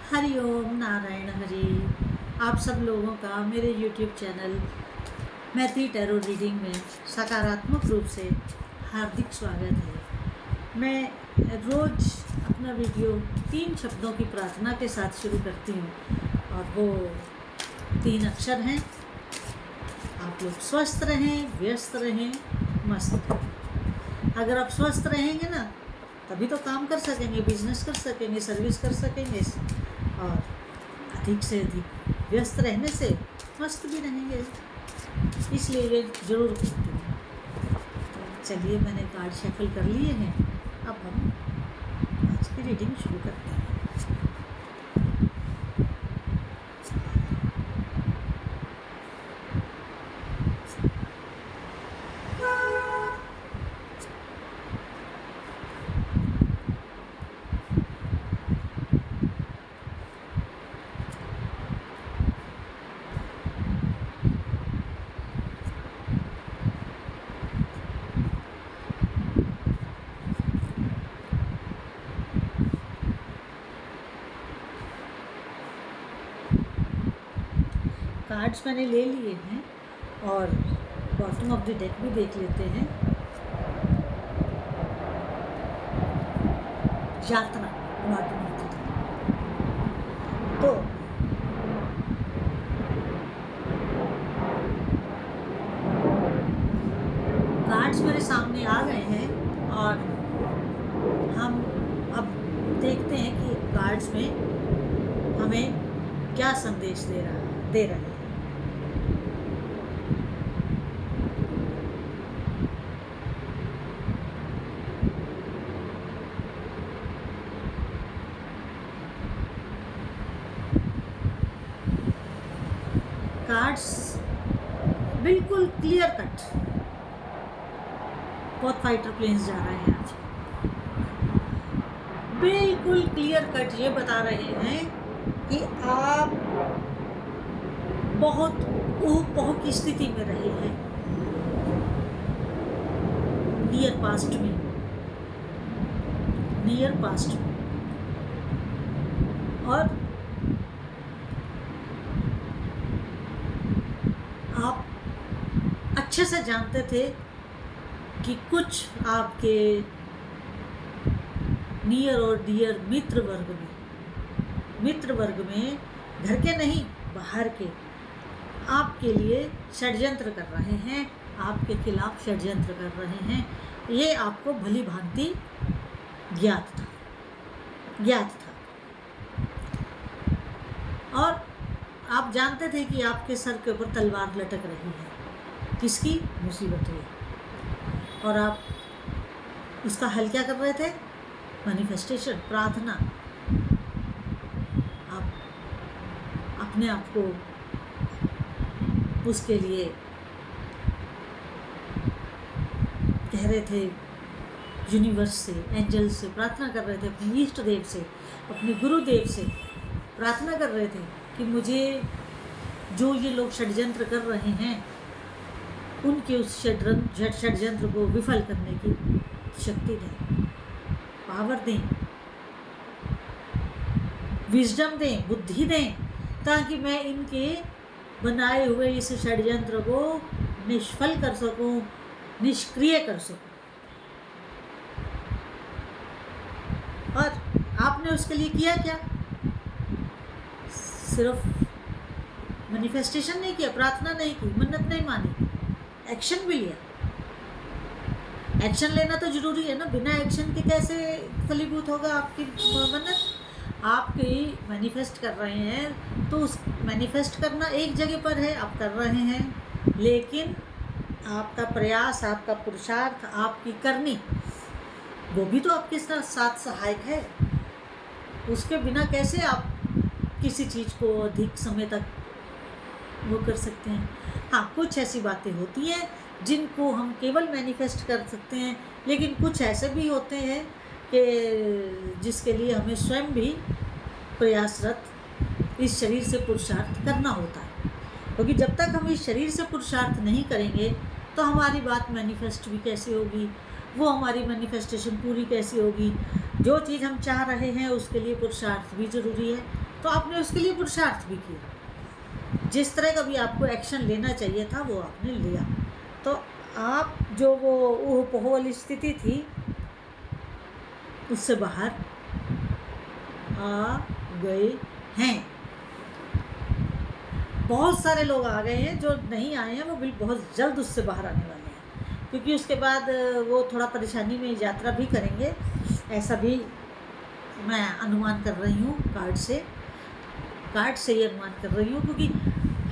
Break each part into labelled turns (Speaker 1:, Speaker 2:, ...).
Speaker 1: हरिओम नारायण हरि। आप सब लोगों का मेरे YouTube चैनल मैथी टैरो रीडिंग में सकारात्मक रूप से हार्दिक स्वागत है। मैं रोज़ अपना वीडियो 3 शब्दों की प्रार्थना के साथ शुरू करती हूँ और वो 3 अक्षर हैं। आप लोग स्वस्थ रहें, व्यस्त रहें, मस्त रहें। अगर आप स्वस्थ रहेंगे ना तभी तो काम कर सकेंगे, बिजनेस कर सकेंगे, सर्विस कर सकेंगे और अधिक से अधिक व्यस्त रहने से मस्त भी रहेंगे, इसलिए ये ज़रूर करती हूँ। तो चलिए, मैंने कार्ड शफल कर लिए हैं। अब हम आज की रीडिंग शुरू करते हैं। कार्ड्स मैंने ले लिए हैं और बॉटम ऑफ द डेक भी देख लेते हैं। यात्रा बॉटम ऑफ द डेक। तो कार्ड्स मेरे सामने आ गए हैं और हम अब देखते हैं कि कार्ड्स में हमें क्या संदेश दे रहे हैं। कार्ड्स बिल्कुल क्लियर कट बहुत फाइटर प्लेन्स जा रहे हैं आज। बिल्कुल क्लियर कट ये बता रहे हैं कि आप बहुत ऊह की स्थिति में रहे हैं नियर पास्ट में और आप अच्छे से जानते थे कि कुछ आपके नियर और डियर मित्र वर्ग में घर के नहीं बाहर के आपके लिए षड्यंत्र कर रहे हैं, आपके खिलाफ षड्यंत्र कर रहे हैं। ये आपको भली भांति ज्ञात था और आप जानते थे कि आपके सर के ऊपर तलवार लटक रही है। किसकी? मुसीबत हुई और आप उसका हल क्या कर रहे थे? मैनिफेस्टेशन, प्रार्थना। आप अपने आप को उसके लिए कह रहे थे, यूनिवर्स से, एंजल से प्रार्थना कर रहे थे, अपने इष्ट देव से, अपने गुरुदेव से प्रार्थना कर रहे थे कि मुझे जो ये लोग षड्यंत्र कर रहे हैं उनके उस षड्यंत्र को विफल करने की शक्ति दें, पावर दें, विजडम दें, बुद्धि दें, ताकि मैं इनके बनाए हुए इस षड्यंत्र को निष्फल कर सकूं, निष्क्रिय कर सकूं। और आपने उसके लिए किया क्या? सिर्फ मैनिफेस्टेशन नहीं किया, प्रार्थना नहीं की, मन्नत नहीं मानी, एक्शन भी लिया। एक्शन लेना तो जरूरी है ना, बिना एक्शन के कैसे फलीभूत होगा आपकी मन्नत? आपकी मैनिफेस्ट कर रहे हैं तो उस मैनिफेस्ट करना एक जगह पर है, आप कर रहे हैं, लेकिन आपका प्रयास, आपका पुरुषार्थ, आपकी करनी वो भी तो आपके साथ सहायक है। उसके बिना कैसे आप किसी चीज़ को अधिक समय तक वो कर सकते हैं? हाँ, कुछ ऐसी बातें होती हैं जिनको हम केवल मैनिफेस्ट कर सकते हैं, लेकिन कुछ ऐसे भी होते हैं कि जिसके लिए हमें स्वयं भी प्रयासरत इस शरीर से पुरुषार्थ करना होता है। क्योंकि जब तक हम इस शरीर से पुरुषार्थ नहीं करेंगे तो हमारी बात मैनिफेस्ट भी कैसे होगी, वो हमारी मैनिफेस्टेशन पूरी कैसी होगी। जो चीज़ हम चाह रहे हैं उसके लिए पुरुषार्थ भी ज़रूरी है। तो आपने उसके लिए पुरुषार्थ भी किया, जिस तरह का भी आपको एक्शन लेना चाहिए था वो आपने लिया। तो आप जो वो ऊह-पोह वाली स्थिति थी उससे बाहर आ गए हैं। बहुत सारे लोग आ गए हैं, जो नहीं आए हैं वो बहुत जल्द उससे बाहर आने वाले हैं, क्योंकि उसके बाद वो थोड़ा परेशानी में यात्रा भी करेंगे, ऐसा भी मैं अनुमान कर रही हूँ कार्ड से ही अनुमान कर रही हूँ, क्योंकि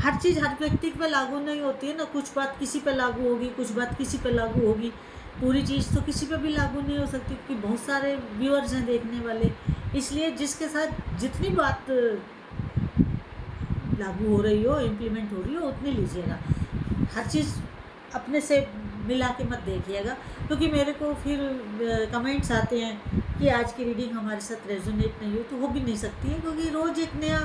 Speaker 1: हर चीज़ हर व्यक्ति पे लागू नहीं होती है ना। कुछ बात किसी पे लागू होगी, कुछ बात किसी पे लागू होगी, पूरी चीज़ तो किसी पे भी लागू नहीं हो सकती, क्योंकि बहुत सारे व्यूअर्स हैं देखने वाले। इसलिए जिसके साथ जितनी बात लागू हो रही हो, इम्प्लीमेंट हो रही हो, उतनी लीजिएगा। हर चीज़ अपने से मिला के मत देखिएगा, क्योंकि मेरे को फिर कमेंट्स आते हैं कि आज की रीडिंग हमारे साथ रेजोनेट नहीं हो, तो हो भी नहीं सकती है, क्योंकि रोज़ एक नया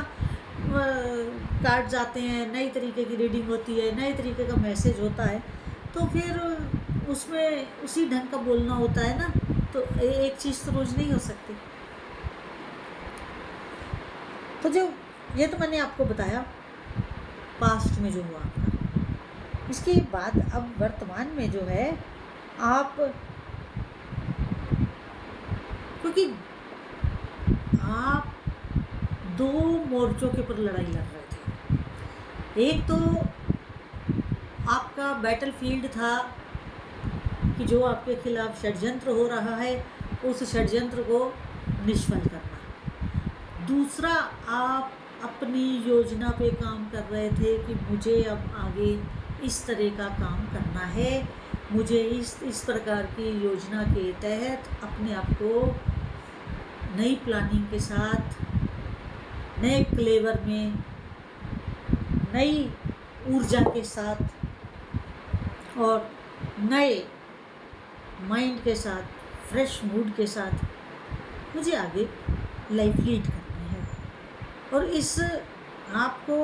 Speaker 1: कार्ड्स आते हैं, नई तरीके की रीडिंग होती है, नए तरीके का मैसेज होता है, तो फिर उसमें उसी ढंग का बोलना होता है ना। तो एक चीज़ तो रोज़ नहीं हो सकती। तो जो ये तो मैंने आपको बताया पास्ट में जो हुआ आपका। इसके बाद अब वर्तमान में जो है आप, क्योंकि आप दो मोर्चों के ऊपर लड़ाई लड़ रहे थे। एक तो आपका बैटलफील्ड था कि जो आपके खिलाफ षड्यंत्र हो रहा है उस षड्यंत्र को निष्फल करना। दूसरा, आप अपनी योजना पे काम कर रहे थे कि मुझे अब आगे इस तरह का काम करना है, मुझे इस प्रकार की योजना के तहत अपने आप को नई प्लानिंग के साथ, नए क्लेवर में, नई ऊर्जा के साथ और नए माइंड के साथ, फ्रेश मूड के साथ मुझे आगे लाइफ लीड करनी है। और इस आपको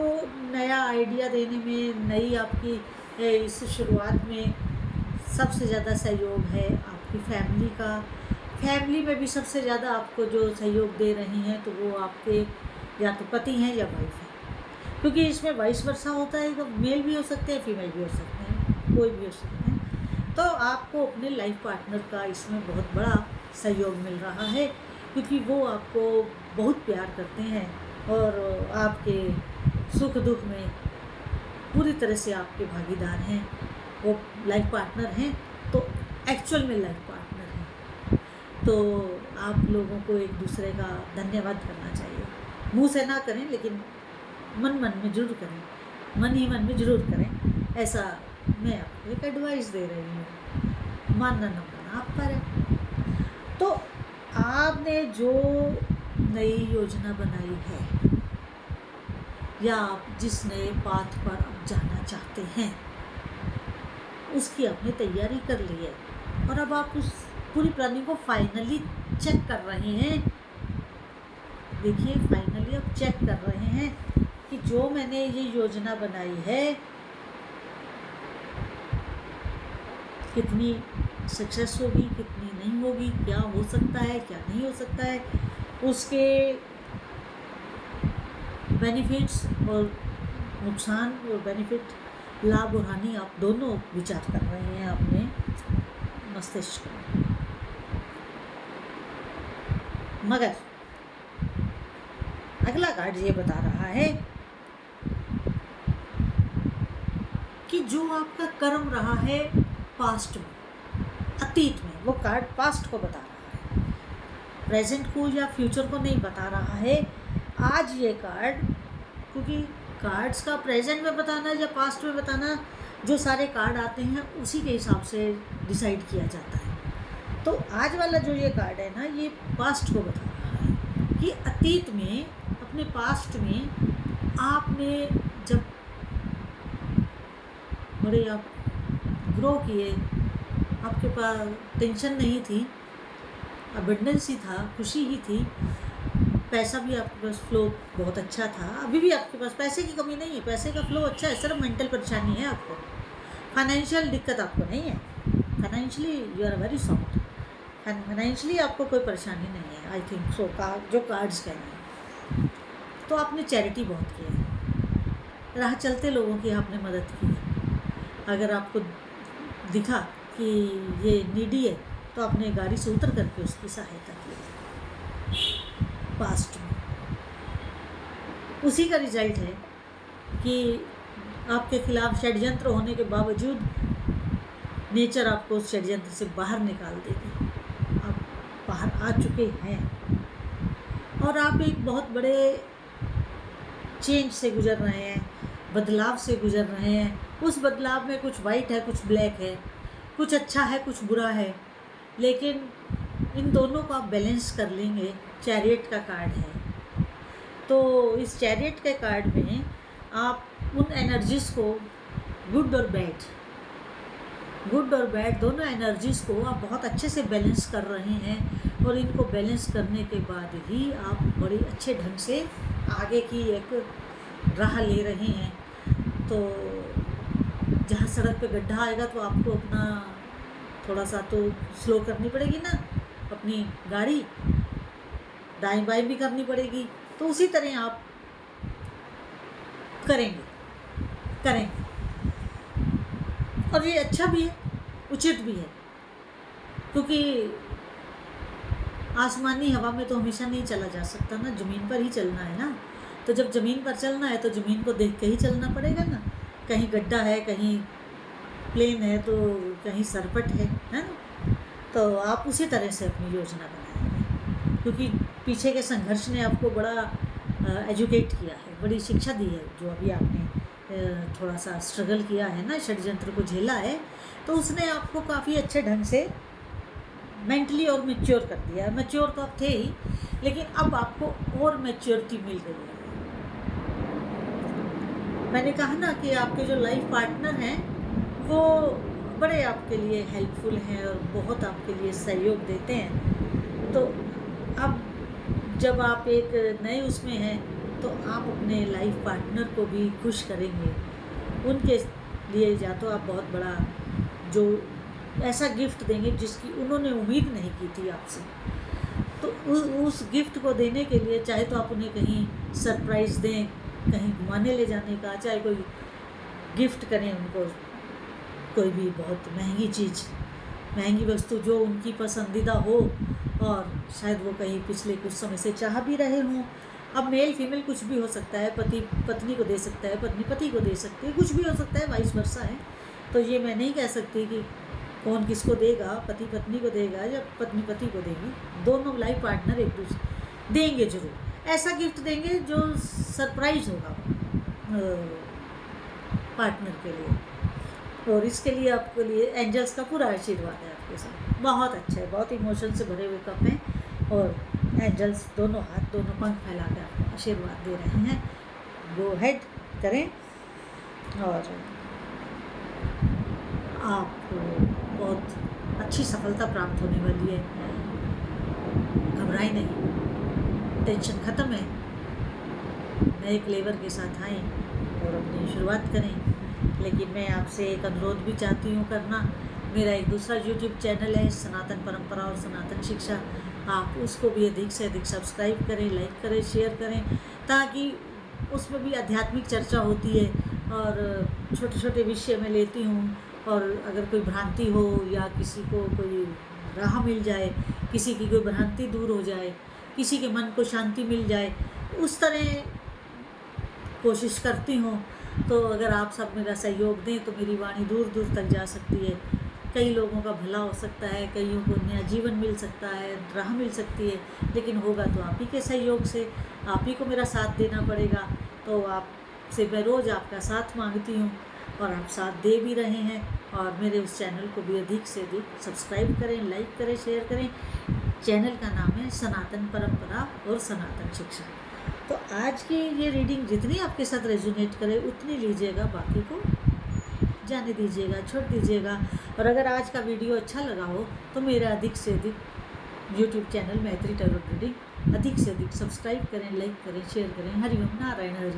Speaker 1: नया आइडिया देने में, नई आपकी इस शुरुआत में सबसे ज़्यादा सहयोग है आपकी फैमिली का। फैमिली में भी सबसे ज़्यादा आपको जो सहयोग दे रही हैं तो वो आपके या तो पति हैं या वाइफ हैं, क्योंकि इसमें वाइस वर्सा होता है, तो मेल भी हो सकते हैं, फीमेल भी हो सकते हैं, कोई भी हो सकते हैं। तो आपको अपने लाइफ पार्टनर का इसमें बहुत बड़ा सहयोग मिल रहा है, क्योंकि वो आपको बहुत प्यार करते हैं और आपके सुख दुख में पूरी तरह से आपके भागीदार हैं। वो लाइफ पार्टनर हैं, तो एक्चुअल में लाइफ पार्टनर हैं। तो आप लोगों को एक दूसरे का धन्यवाद करना चाहिए। मुंह से ना करें, लेकिन मन में ज़रूर करें, मन ही मन में ज़रूर करें। ऐसा मैं आपको एक एडवाइस दे रही हूँ, मानना ना मानना आप पर है। तो आपने जो नई योजना बनाई है या आप जिस नए पाथ पर अब जाना चाहते हैं उसकी आपने तैयारी कर ली है, और अब आप उस पूरी प्लानिंग को फाइनली चेक कर रहे हैं। देखिए, फाइनली अब चेक कर रहे हैं कि जो मैंने ये योजना बनाई है कितनी सक्सेस होगी, कितनी नहीं होगी, क्या हो सकता है, क्या नहीं हो सकता है, उसके बेनिफिट्स और नुकसान और बेनिफिट, लाभ और हानि, आप दोनों विचार कर रहे हैं अपने मस्तिष्क में। मगर अगला कार्ड ये बता रहा है कि जो आपका कर्म रहा है पास्ट में, अतीत में, वो कार्ड पास्ट को बता रहा है, प्रेजेंट को या फ्यूचर को नहीं बता रहा है। आज ये कार्ड, क्योंकि कार्ड्स का प्रेजेंट में बताना या पास्ट में बताना, जो सारे कार्ड आते हैं उसी के हिसाब से डिसाइड किया जाता है। तो आज वाला जो ये कार्ड है ना, ये पास्ट को बता रहा है कि अतीत में, अपने पास्ट में आपने जब बड़े आप ग्रो किए, आपके पास टेंशन नहीं थी, अबंडेंस ही था, खुशी ही थी, पैसा भी आपके पास फ्लो बहुत अच्छा था। अभी भी आपके पास पैसे की कमी नहीं है, पैसे का फ्लो अच्छा है, सिर्फ मेंटल परेशानी है आपको, फाइनेंशियल दिक्कत आपको नहीं है। Financially you are very soft, financially आपको कोई परेशानी नहीं है, आई थिंक सो, जो कार्ड्स कह रहे हैं। तो आपने चैरिटी बहुत की है, राह चलते लोगों की आपने मदद की है। अगर आपको दिखा कि ये नीडी है तो आपने गाड़ी से उतर करके उसकी सहायता की पास्ट में। उसी का रिजल्ट है कि आपके खिलाफ षड्यंत्र होने के बावजूद नेचर आपको उस षड्यंत्र से बाहर निकाल देगी। आप बाहर आ चुके हैं और आप एक बहुत बड़े चेंज से गुजर रहे हैं, बदलाव से गुजर रहे हैं। उस बदलाव में कुछ वाइट है, कुछ ब्लैक है, कुछ अच्छा है, कुछ बुरा है, लेकिन इन दोनों को आप बैलेंस कर लेंगे। चैरियट का कार्ड है, तो इस चैरियट के कार्ड में आप उन एनर्जीज़ को गुड और बैड दोनों एनर्जीज़ को आप बहुत अच्छे से बैलेंस कर रहे हैं और इनको बैलेंस करने के बाद ही आप बड़ी अच्छे ढंग से आगे की एक राह ले रहे हैं। तो जहाँ सड़क पे गड्ढा आएगा तो आपको अपना थोड़ा सा तो स्लो करनी पड़ेगी ना, अपनी गाड़ी दाएं बाएं भी करनी पड़ेगी। तो उसी तरह आप करेंगे और ये अच्छा भी है, उचित भी है, क्योंकि आसमानी हवा में तो हमेशा नहीं चला जा सकता ना, ज़मीन पर ही चलना है ना। तो जब ज़मीन पर चलना है तो ज़मीन को देख के ही चलना पड़ेगा ना। कहीं गड्ढा है, कहीं प्लेन है, तो कहीं सरपट है ना। तो आप उसी तरह से अपनी योजना बनाएंगे, क्योंकि पीछे के संघर्ष ने आपको बड़ा एजुकेट किया है, बड़ी शिक्षा दी है। जो अभी आपने थोड़ा सा स्ट्रगल किया है ना, षड्यंत्र को झेला है, तो उसने आपको काफ़ी अच्छे ढंग से मेंटली और मैच्योर कर दिया है। मैच्योर तो आप थे ही, लेकिन अब आपको और मैच्योरिटी मिल गई है। मैंने कहा ना कि आपके जो लाइफ पार्टनर हैं वो बड़े आपके लिए हेल्पफुल हैं और बहुत आपके लिए सहयोग देते हैं। तो अब जब आप एक नए उसमें हैं तो आप अपने लाइफ पार्टनर को भी खुश करेंगे। उनके लिए या तो आप बहुत बड़ा जो ऐसा गिफ्ट देंगे जिसकी उन्होंने उम्मीद नहीं की थी आपसे, तो उस गिफ्ट को देने के लिए चाहे तो आप उन्हें कहीं सरप्राइज़ दें, कहीं घुमाने ले जाने का, चाहे कोई गिफ्ट करें उनको, कोई भी बहुत महंगी चीज़, महंगी वस्तु जो उनकी पसंदीदा हो और शायद वो कहीं पिछले कुछ समय से चाह भी रहे हों। अब मेल फीमेल कुछ भी हो सकता है, पति पत्नी को दे सकता है, पत्नी पति को दे सकती है, कुछ भी हो सकता है, वाइस वर्सा है। तो ये मैं नहीं कह सकती कि कौन किसको देगा, पति पत्नी को देगा या पत्नी पति को देगी। दोनों लाइफ पार्टनर एक दूसरे देंगे, जरूर ऐसा गिफ्ट देंगे जो सरप्राइज होगा पार्टनर के लिए। और इसके लिए आपके लिए एंजल्स का पूरा आशीर्वाद है आपके साथ। बहुत अच्छा है, बहुत इमोशन से भरे हुए कप हैं और एंजल्स दोनों हाथ, दोनों पंख फैला कर आपको आशीर्वाद दे रहे हैं। गो हेड करें और आपको बहुत अच्छी सफलता प्राप्त होने वाली है। घबराएं नहीं, टेंशन ख़त्म है, नए क्लेवर के साथ आएँ और अपनी शुरुआत करें। लेकिन मैं आपसे एक अनुरोध भी चाहती हूँ करना। मेरा एक दूसरा यूट्यूब चैनल है, सनातन परंपरा और सनातन शिक्षा। आप उसको भी अधिक से अधिक सब्सक्राइब करें, लाइक करें, शेयर करें, ताकि उसमें भी आध्यात्मिक चर्चा होती है और छोटे छोटे विषय में लेती हूँ। और अगर कोई भ्रांति हो या किसी को कोई राह मिल जाए, किसी की कोई भ्रांति दूर हो जाए, किसी के मन को शांति मिल जाए, उस तरह कोशिश करती हूँ। तो अगर आप सब मेरा सहयोग दें तो मेरी वाणी दूर दूर तक जा सकती है, कई लोगों का भला हो सकता है, कईयों को नया जीवन मिल सकता है, राह मिल सकती है। लेकिन होगा तो आप ही के सहयोग से, आप ही को मेरा साथ देना पड़ेगा। तो आपसे मैं रोज़ आपका साथ मांगती हूँ और आप साथ दे भी रहे हैं। और मेरे उस चैनल को भी अधिक से अधिक सब्सक्राइब करें, लाइक करें, शेयर करें। चैनल का नाम है सनातन परंपरा और सनातन शिक्षा। तो आज की ये रीडिंग जितनी आपके साथ रेजोनेट करे उतनी लीजिएगा, बाकी को जाने दीजिएगा, छोड़ दीजिएगा। और अगर आज का वीडियो अच्छा लगा हो तो मेरा अधिक से अधिक यूट्यूब चैनल मैत्री टैरो रीडिंग अधिक से अधिक सब्सक्राइब करें, लाइक करें, शेयर करें। हरिओम नारायण हरि।